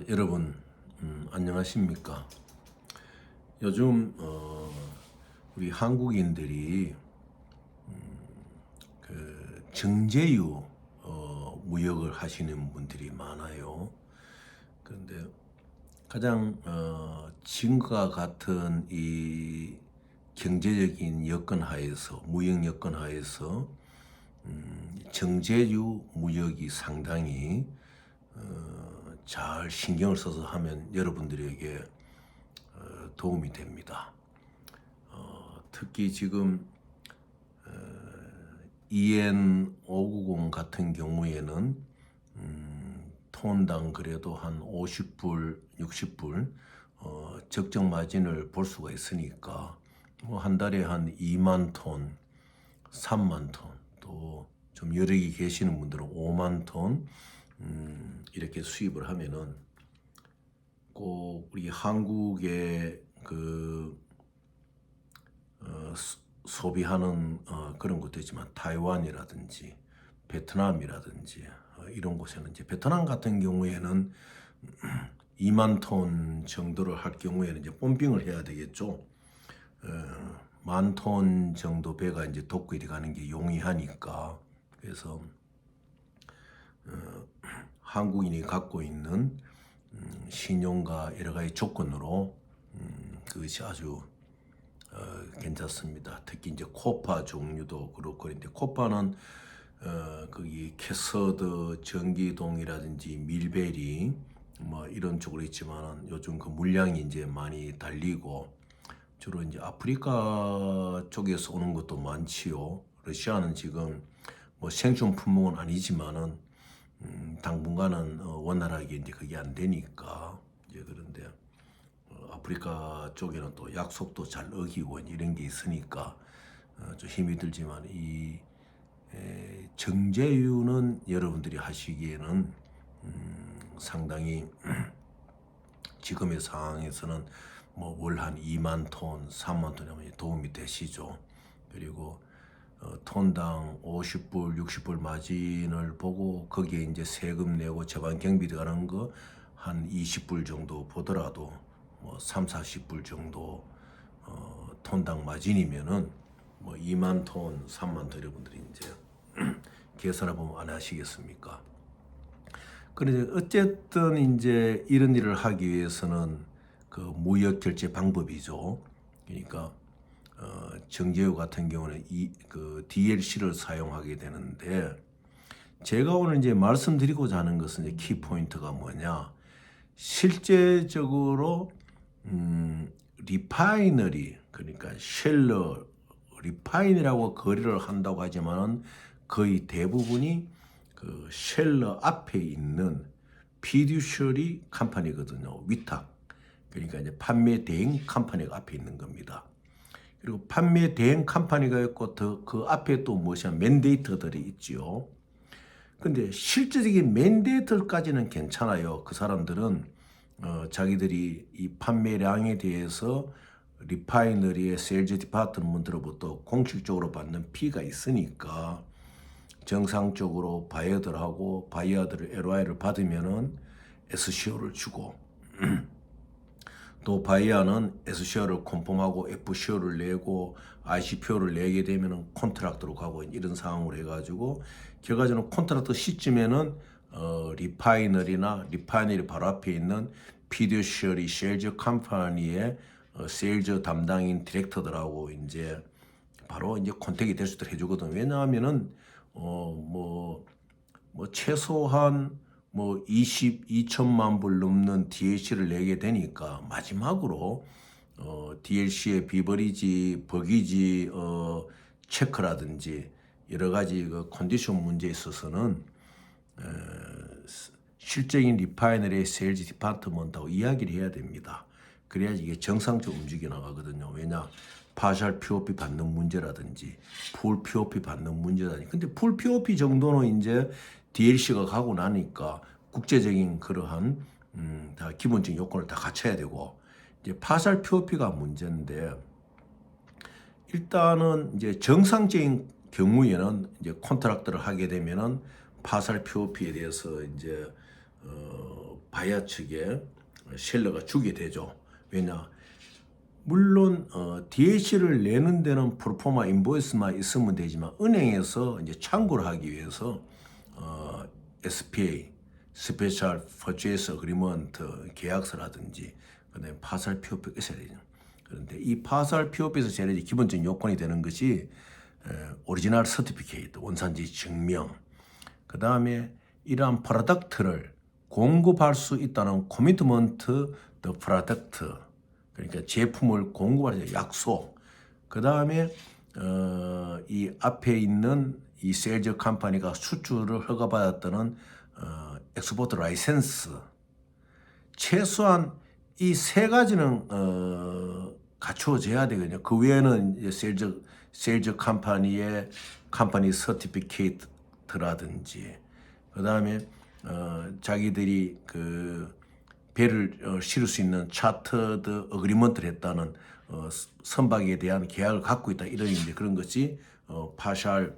여러분 안녕하십니까? 요즘 우리 한국인들이 그 정제유 무역을 하시는 분들이 많아요. 그런데 가장 지금과 같은 이 경제적인 여건 하에서 무역 여건 하에서 정제유 무역이 상당히 잘 신경을 써서 하면 여러분들에게 도움이 됩니다. 특히 지금 EN590 같은 경우에는 톤당 그래도 한 50불, 60불 적정 마진을 볼 수가 있으니까 뭐 한 달에 한 2만 톤, 3만 톤, 또 좀 여력이 계시는 분들은 5만 톤 이렇게 수입을 하면은 꼭 우리 한국의 그 소비하는 그런 것도 있지만 타이완이라든지 베트남이라든지 이런 곳에는 이제 베트남 같은 경우에는 2만 톤 정도를 할 경우에는 이제 펌핑을 해야 되겠죠. 만 톤 정도 배가 이제 독일이 가는 게 용이하니까 그래서 한국인이 갖고 있는 신용과 여러 가지 조건으로 그것이 아주 괜찮습니다. 특히 이제 코파 종류도 그렇고, 근데 코파는 거기 캐서드, 전기동이라든지 밀베리 뭐 이런 쪽으로 있지만은 요즘 그 물량이 이제 많이 달리고 주로 이제 아프리카 쪽에서 오는 것도 많지요. 러시아는 지금 뭐 생존 품목은 아니지만은 당분간은 원활하게 이제 그게 안 되니까 이제 그런데 아프리카 쪽에는 또 약속도 잘 어기고 이런 게 있으니까 좀 힘이 들지만 이 정제유는 여러분들이 하시기에는 상당히 지금의 상황에서는 뭐 월 한 2만 톤, 3만 톤이면 도움이 되시죠. 그리고 톤당 50불, 60불 마진을 보고 거기에 이제 세금 내고 저반 경비 들어가는 거 한 20불 정도 보더라도 뭐 3, 40불 정도 톤당 마진이면은 뭐 2만 톤, 3만 톤 여러분들이 이제 계산해 보면 안 하시겠습니까? 그런데 어쨌든 이제 이런 일을 하기 위해서는 그 무역 결제 방법이죠. 그러니까 정제유 같은 경우는 그 DLC를 사용하게 되는데 제가 오늘 이제 말씀드리고자 하는 것은 이제 키 포인트가 뭐냐? 실제적으로 리파이너리 그러니까 쉘러 리파이너라고 거래를 한다고 하지만은 거의 대부분이 그 쉘러 앞에 있는 피듀셔리 컴퍼니거든요. 위탁 그러니까 이제 판매 대행 컴퍼니가 앞에 있는 겁니다. 그리고 판매 대행 컴퍼니가 있고 그 앞에 또 무엇이냐 맨데이터들이 있지요. 근데 실질적인 맨데이터까지는 괜찮아요. 그 사람들은 자기들이 이 판매량에 대해서 리파이너리의 세일즈 디파트먼트로부터 공식적으로 받는 피가 있으니까 정상적으로 바이어들하고 바이어들 LOI를 받으면은 SCO를 주고 또 바이어는 SCO를 컨펌하고 FCO를 내고 ICPO를 내게 되면은 콘트랙트로 가고 이런 상황으로 해가지고 결과적으로 콘트랙트 시점에는 리파이너리나 리파이너리 바로 앞에 있는 피듀셔리 세일즈 컴퍼니의 세일즈 담당인 디렉터들하고 이제 바로 이제 컨택이 될 수 있도록 해주거든. 왜냐하면은 뭐 최소한 뭐 22천만 불 넘는 DLC를 내게 되니까 마지막으로 DLC의 비버리지, 버기지 체크라든지 여러 가지 그 컨디션 문제에 있어서는 실적인 리파이너리의 세일즈 디파트먼트하고 이야기를 해야 됩니다. 그래야지 이게 정상적으로 움직여 나가거든요. 왜냐? 파셜 POP 받는 문제라든지 풀 POP 받는 문제라든지. 근데 풀 POP 정도는 이제 DLC가 가고 나니까 국제적인 그러한 다 기본적인 요건을 다 갖춰야 되고 이제 파셜 POP가 문제인데 일단은 이제 정상적인 경우에는 이제 컨트랙트를 하게 되면은 파셜 POP에 대해서 이제 바이아 측에 셀러가 주게 되죠. 왜냐? 물론 DH를 내는 데는 프로포마 인보이스만 있으면 되지만 은행에서 이제 창구를 하기 위해서 SPA, 스페셜 퍼체이스 어그리먼트 계약서라든지 그다음에 파살 POP가 있어야 되죠. 그런데 이 파살 POP에서 제일 기본적인 요건이 되는 것이 오리지널 서티피케이트, 원산지 증명, 그 다음에 이러한 프로덕트를 공급할 수 있다는 코미트먼트 더 프로덕트, 그러니까 제품을 공급하는 약속, 그 다음에 이 앞에 있는 이 세일즈 컴퍼니가 수출을 허가받았다는 엑스포트 라이센스, 최소한 이 세 가지는 갖추어져야 되거든요. 그 외에는 이제 세일즈 컴퍼니의 컴퍼니 서티피케이트라든지, 그 다음에 자기들이 그 배를 실을 수 있는 차터드 어그리먼트를 했다는 선박에 대한 계약을 갖고 있다, 이런 이제 그런 것이 파샬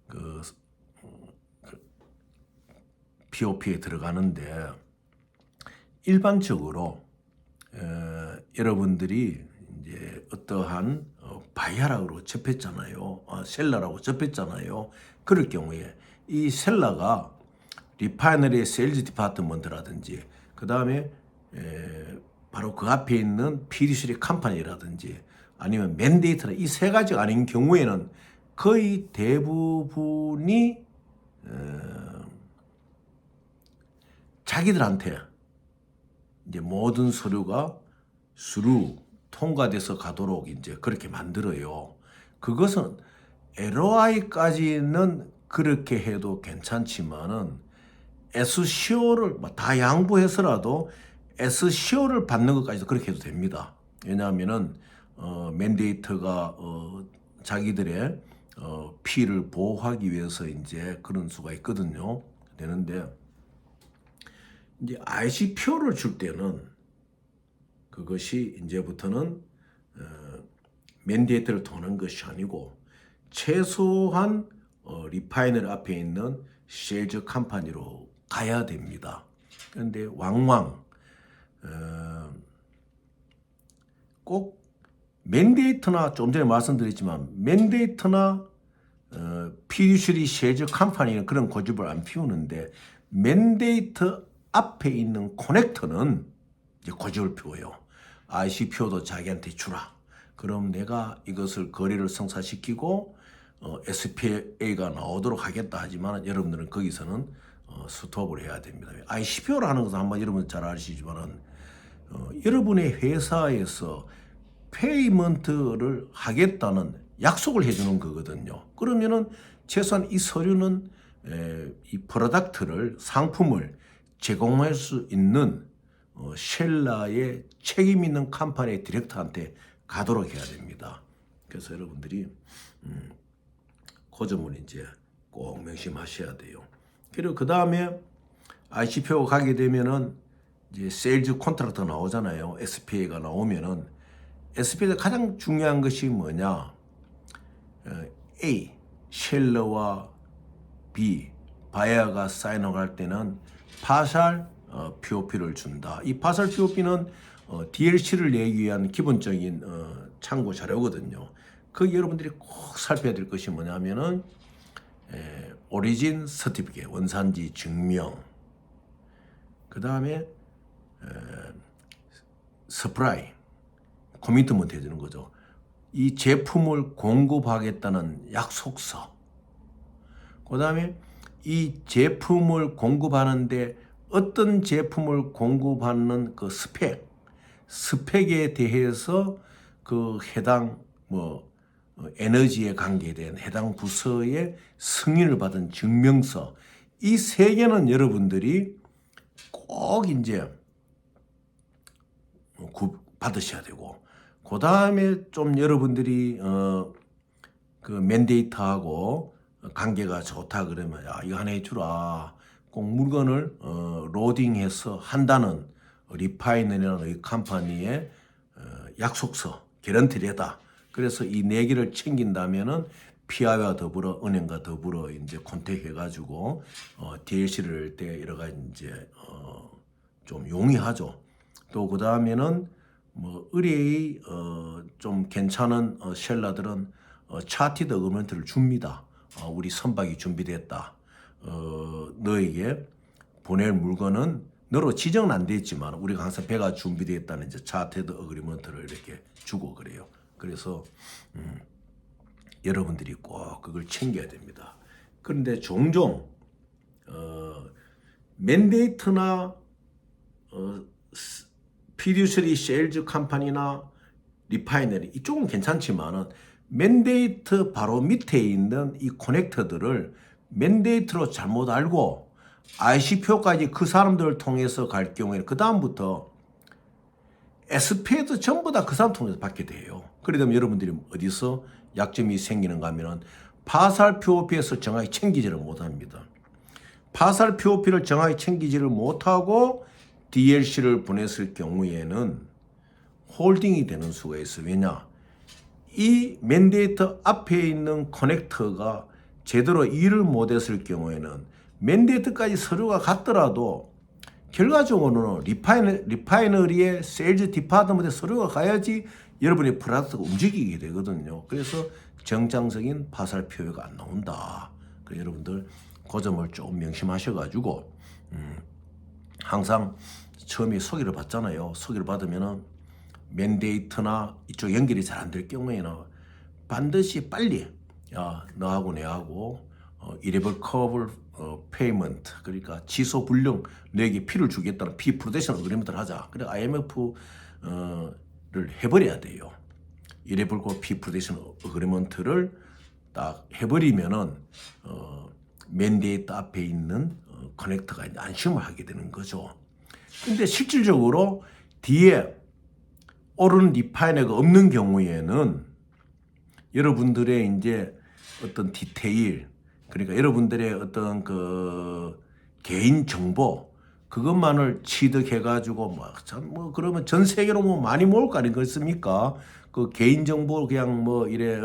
그 POP에 들어가는데, 일반적으로 여러분들이 이제 어떠한 바이아라고 접했잖아요. 셀러라고 접했잖아요. 그럴 경우에 이 셀러가 리파이너리 세일즈 디파트먼트라든지, 그 다음에 바로 그 앞에 있는 피디수리 컴퍼니라든지 아니면 맨데이트라, 이 세 가지가 아닌 경우에는 거의 대부분이 자기들한테 이제 모든 서류가 수루 통과돼서 가도록 이제 그렇게 만들어요. 그것은 LOI까지는 그렇게 해도 괜찮지만은 SCO를 다 양보해서라도 SCO를 받는 것까지도 그렇게 해도 됩니다. 왜냐하면은 맨데이터가 자기들의 피를 보호하기 위해서 이제 그런 수가 있거든요. 되는데 이제 ICPO를 줄 때는 그것이 이제부터는 맨데이터를 통하는 것이 아니고 최소한 리파이너리 앞에 있는 세일즈 컴퍼니로 가야 됩니다. 그런데 왕왕 꼭 맨데이터나, 좀 전에 말씀드렸지만 맨데이터나 피듀셔리 세일즈 컴퍼니는 그런 고집을 안 피우는데, 맨데이터 앞에 있는 커넥터는 이제 고집을 피워요. ICPO도 자기한테 주라. 그럼 내가 이것을 거래를 성사시키고 SPA가 나오도록 하겠다 하지만, 여러분들은 거기서는 스톱을 해야 됩니다. ICPO라는 것은 한번 여러분 잘 아시지만은 여러분의 회사에서 페이먼트를 하겠다는 약속을 해주는 거거든요. 그러면은 최소한 이 서류는 이 프로덕트를, 상품을 제공할 수 있는 셀러의 책임 있는 컴퍼니의 디렉터한테 가도록 해야 됩니다. 그래서 여러분들이 그 점을 이제 꼭 명심하셔야 돼요. 그리고 그 다음에 ICPO가 가게 되면은 이제 세일즈 콘트랙트가 나오잖아요. SPA가 나오면은 SPA에서 가장 중요한 것이 뭐냐? A, 셀러와 B, 바이어가 사인할 때는 파샬 POP를 준다. 이 파샬 POP는 DLC를 내기 위한 기본적인 참고 자료거든요. 거기 여러분들이 꼭 살펴야 될 것이 뭐냐면은 오리진 서티피케이트, 원산지 증명, 그 다음에 서프라이, 코미트먼트 해주는 거죠. 이 제품을 공급하겠다는 약속서, 그 다음에 이 제품을 공급하는데 어떤 제품을 공급하는 그 스펙에 대해서 그 해당 에너지에 관계된 해당 부서의 승인을 받은 증명서, 이 세 개는 여러분들이 꼭 이제 받으셔야 되고, 그 다음에 좀 여러분들이 그 맨데이터하고 관계가 좋다 그러면, 야, 이거 하나 해주라. 꼭 물건을 로딩해서 한다는 리파이너리라는 이 컴퍼니의 약속서, 개런티레다. 그래서 이 네 개를 챙긴다면은 PI와 더불어 은행과 더불어 이제 컨택해가지고 DLC를 할 때 여러 가지 이제 좀 용이하죠. 또 그 다음에는 뭐 의뢰의 좀 괜찮은 셀러들은 차티드 어그리먼트를 줍니다. 우리 선박이 준비됐다. 너에게 보낼 물건은 너로 지정은 안 돼 있지만 우리가 항상 배가 준비되었다는 이제 차티드 어그리먼트를 이렇게 주고 그래요. 그래서 여러분들이 꼭 그걸 챙겨야 됩니다. 그런데 종종 맨데이트나 피듀서리 세일즈 컴퍼니나 리파이너리 이쪽은 괜찮지만은 맨데이트 바로 밑에 있는 이 커넥터들을 맨데이트로 잘못 알고 IC표까지 그 사람들을 통해서 갈 경우에 그 다음부터 SP도 전부 다 그 사람 통해서 받게 돼요. 그러면 여러분들이 어디서 약점이 생기는가 하면은 파살 POP에서 정확히 챙기지를 못합니다. 파살 POP를 정확히 챙기지를 못하고 DLC를 보냈을 경우에는 홀딩이 되는 수가 있어요. 왜냐? 이 맨데이터 앞에 있는 커넥터가 제대로 일을 못했을 경우에는 맨데이터까지 서류가 갔더라도 결과적으로는 리파이너리의 세일즈 디파트먼트에 서류가 가야지 여러분의 프로덕트가 움직이게 되거든요. 그래서 정상적인 파살 표현가 안 나온다. 그래서 여러분들 그 점을 좀 명심하셔가지고 항상 처음에 소개를 받잖아요. 소개를 받으면은 맨데이트나 이쪽 연결이 잘 안 될 경우에는 반드시 빨리 너하고 내하고 이레벌 커블 페이먼트 그러니까 지소 불능 너에게 피를 주겠다는 피 프로데이션 어그리먼트를 하자. 그래 IMF를 해버려야 돼요. 이레벌 피 프로데이션 어그리먼트를 딱 해버리면은 맨데이트 앞에 있는 커넥터가 이제 안심을 하게 되는 거죠. 근데 실질적으로 뒤에 오르는 리파이너가 없는 경우에는 여러분들의 이제 어떤 디테일 그러니까 여러분들의 어떤 그 개인 정보 그것만을 취득해가지고 뭐 그러면 전 세계로 뭐 많이 모을 거 아니겠습니까? 그 개인 정보 그냥 뭐 이래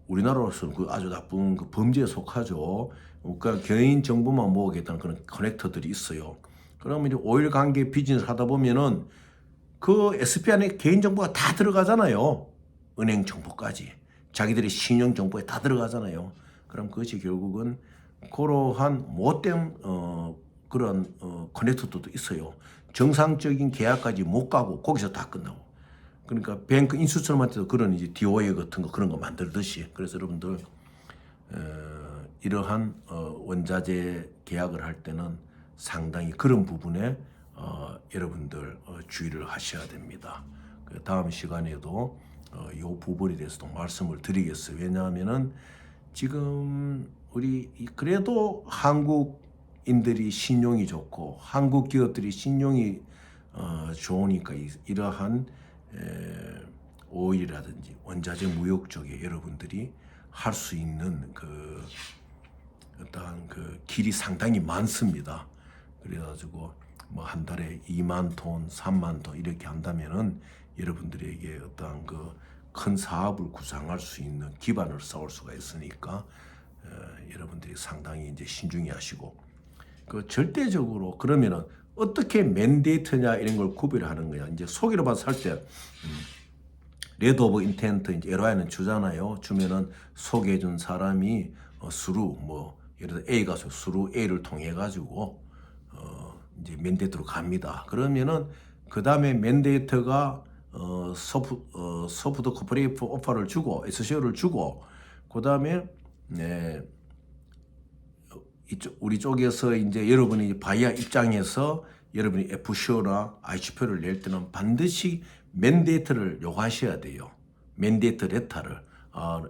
우리나라로서는 그 아주 나쁜 그 범죄에 속하죠. 그러니까 개인 정보만 모으겠다는 그런 커넥터들이 있어요. 그러면 이제 오일 관계 비즈니스 하다 보면은 그 SP 안에 개인 정보가 다 들어가잖아요. 은행 정보까지. 자기들의 신용 정보에 다 들어가잖아요. 그럼 그것이 결국은 그러한 못된 그런 커넥터도 있어요. 정상적인 계약까지 못 가고 거기서 다 끝나고. 그러니까 뱅크 인수처럼한테도 그런 이제 DOA 같은 거 그런 거 만들듯이. 그래서 여러분들 이러한 원자재 계약을 할 때는 상당히 그런 부분에 여러분들 주의를 하셔야 됩니다. 그 다음 시간에도 이 부분에 대해서도 말씀을 드리겠어요. 왜냐하면은 지금 우리 그래도 한국인들이 신용이 좋고 한국 기업들이 신용이 좋으니까 이러한 오일이라든지 원자재 무역 쪽에 여러분들이 할 수 있는 그 어떠한 그 길이 상당히 많습니다. 그래가지고 뭐 한 달에 2만 톤, 3만 톤 이렇게 한다면은 여러분들에게 어떠한 그 큰 사업을 구상할 수 있는 기반을 쌓을 수가 있으니까 여러분들이 상당히 이제 신중히 하시고 그 절대적으로 그러면은 어떻게 맨데이트냐 이런 걸 구별하는 거야. 이제 소개를 받아서 할 때 레드 오브 인텐트 이제 LOI는 주잖아요. 주면은 소개해준 사람이 수루 뭐 예를 들어 A가 수루 A를 통해 가지고 이제 맨데이트로 갑니다. 그러면은 그 다음에 맨데이트가 소프트 코퍼레이트 오퍼를 주고 SCO를 주고 그 다음에 우리 쪽에서 이제 여러분이 바이어 입장에서 여러분이 FCO나 IC표를 낼 때는 반드시 맨데이트를 요구하셔야 돼요. 맨데이트 레터를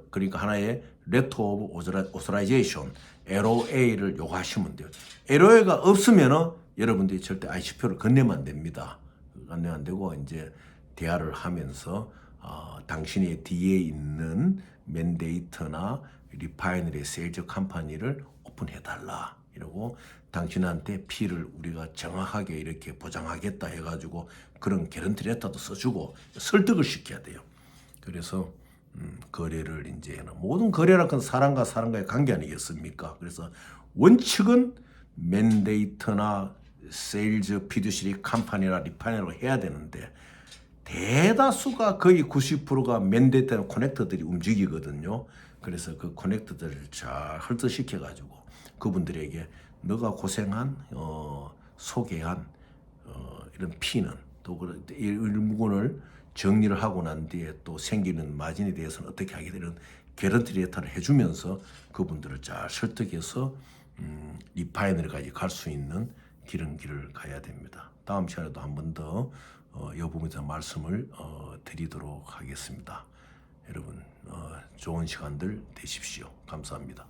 그러니까 하나의 레터 오브 오서라이제이션 LOA를 요구하시면 돼요. LOA가 없으면은 여러분들이 절대 IC표를 건네면 안 됩니다. 건네면 안 되고 이제 대화를 하면서 당신의 뒤에 있는 맨데이트나 리파이너리 세일즈 컴퍼니를 오픈해달라 이러고 당신한테 피를 우리가 정확하게 이렇게 보장하겠다 해가지고 그런 개런티 레터도 써주고 설득을 시켜야 돼요. 그래서 거래를 이제는 모든 거래란 건 사람과 사람과의 관계 아니겠습니까? 그래서 원칙은 맨데이터나 세일즈, 피듀시리 컴퍼니나 리파이너로 해야 되는데 대다수가 거의 90%가 맨데이터나 커넥터들이 움직이거든요. 그래서 그 커넥터들을 잘 헐떡시켜 가지고 그분들에게 너가 고생한 소개한 이런 피는 또 일부분을 정리를 하고 난 뒤에 또 생기는 마진에 대해서는 어떻게 하게 되는 개런티 레터를 해주면서 그분들을 잘 설득해서 리파이너리까지 갈 수 있는 길을 가야 됩니다. 다음 시간에도 한 번 더 이 부분에 대해서 말씀을 드리도록 하겠습니다. 여러분 좋은 시간들 되십시오. 감사합니다.